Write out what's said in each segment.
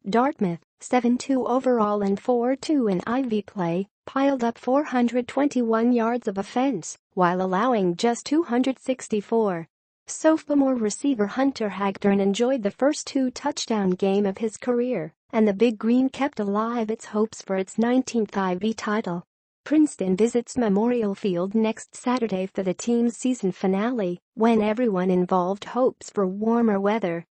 Dartmouth, 7-2 overall and 4-2 in IV play, piled up 421 yards of offense while allowing just 264. Sophomore receiver Hunter Hagdorn enjoyed the first two-touchdown game of his career, and the Big Green kept alive its hopes for its 19th IV title. Princeton visits Memorial Field next Saturday for the team's season finale, when everyone involved hopes for warmer weather.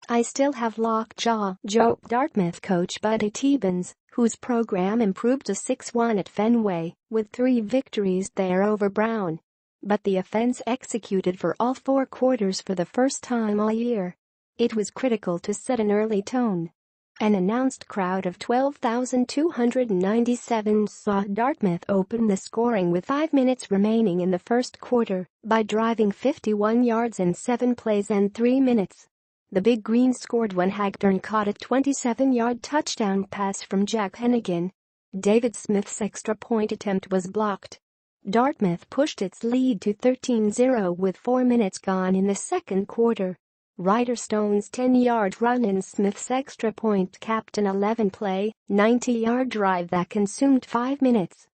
"I still have lockjaw," joked Dartmouth coach Buddy Tebbins, whose program improved to 6-1 at Fenway, with 3 victories there over Brown. But the offense executed for all 4 quarters for the first time all year. It was critical to set an early tone. An announced crowd of 12,297 saw Dartmouth open the scoring with 5 minutes remaining in the first quarter by driving 51 yards in 7 plays and 3 minutes. The Big Green scored when Hagdorn caught a 27-yard touchdown pass from Jack Hennigan. David Smith's extra point attempt was blocked. Dartmouth pushed its lead to 13-0 with 4 minutes gone in the second quarter. Ryder Stone's 10-yard run and Smith's extra point capped an 11-play, 90-yard drive that consumed 5 minutes.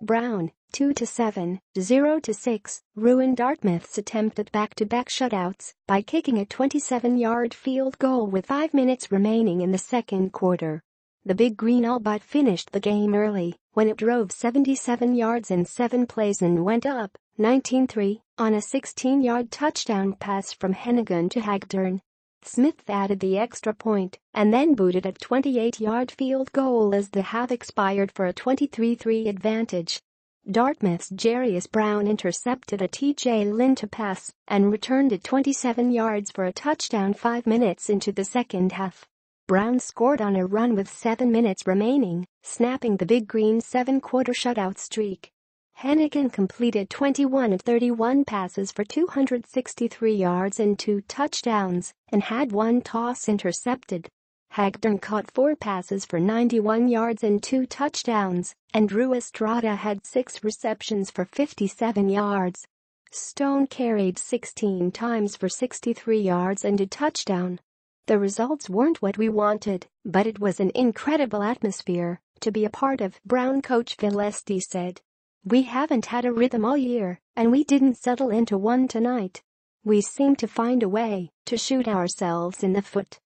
Brown, 2-7, 0-6, ruined Dartmouth's attempt at back-to-back shutouts by kicking a 27-yard field goal with 5 minutes remaining in the second quarter. The Big Green all but finished the game early when it drove 77 yards in 7 plays and went up 19-3 on a 16-yard touchdown pass from Hennigan to Hagdorn. Smith added the extra point and then booted a 28-yard field goal as the half expired for a 23-3 advantage. Dartmouth's Jarius Brown intercepted a T.J. Linta pass and returned it 27 yards for a touchdown 5 minutes into the second half. Brown scored on a run with 7 minutes remaining, snapping the Big Green's 7-quarter shutout streak. Hennigan completed 21 of 31 passes for 263 yards and 2 touchdowns and had 1 toss intercepted. Hagdorn caught 4 passes for 91 yards and 2 touchdowns, and Drew Estrada had 6 receptions for 57 yards. Stone carried 16 times for 63 yards and a touchdown. "The results weren't what we wanted, but it was an incredible atmosphere to be a part of," Brown coach Phil Esty said. "We haven't had a rhythm all year, and we didn't settle into one tonight. We seemed to find a way to shoot ourselves in the foot.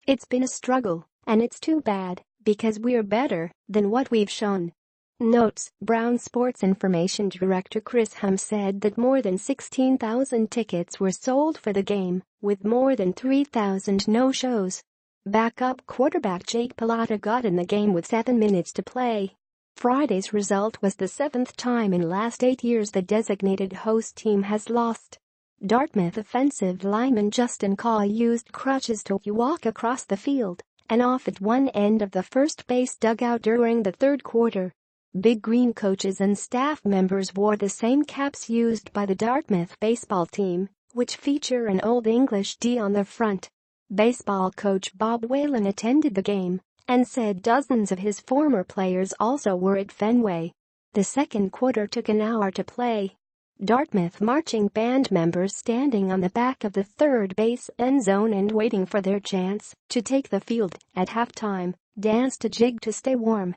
It's been a struggle, and it's too bad, because we're better than what we've shown." Notes: Brown Sports Information Director Chris Hum said that more than 16,000 tickets were sold for the game, with more than 3,000 no-shows. Backup quarterback Jake Pilata got in the game with 7 minutes to play. Friday's result was the 7th time in last 8 years the designated host team has lost. Dartmouth offensive lineman Justin Caw used crutches to walk across the field and off at one end of the first base dugout during the third quarter. Big Green coaches and staff members wore the same caps used by the Dartmouth baseball team, which feature an Old English D on the front. Baseball coach Bob Whalen attended the game and said dozens of his former players also were at Fenway. The second quarter took an hour to play. Dartmouth marching band members standing on the back of the third base end zone and waiting for their chance to take the field at halftime danced a jig to stay warm.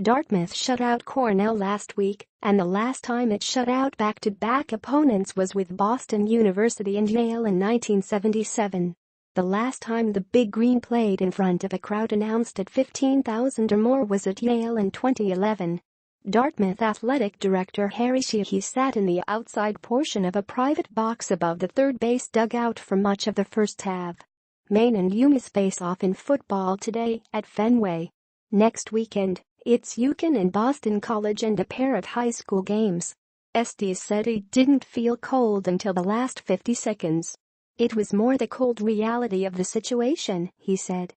Dartmouth shut out Cornell last week, and the last time it shut out back-to-back opponents was with Boston University and Yale in 1977. The last time the Big Green played in front of a crowd announced at 15,000 or more was at Yale in 2011. Dartmouth Athletic Director Harry Sheehy sat in the outside portion of a private box above the third base dugout for much of the first half. Maine and UMass face off in football today at Fenway. Next weekend, it's UConn and Boston College and a pair of high school games. Estes said he didn't feel cold until the last 50 seconds. "It was more the cold reality of the situation," he said.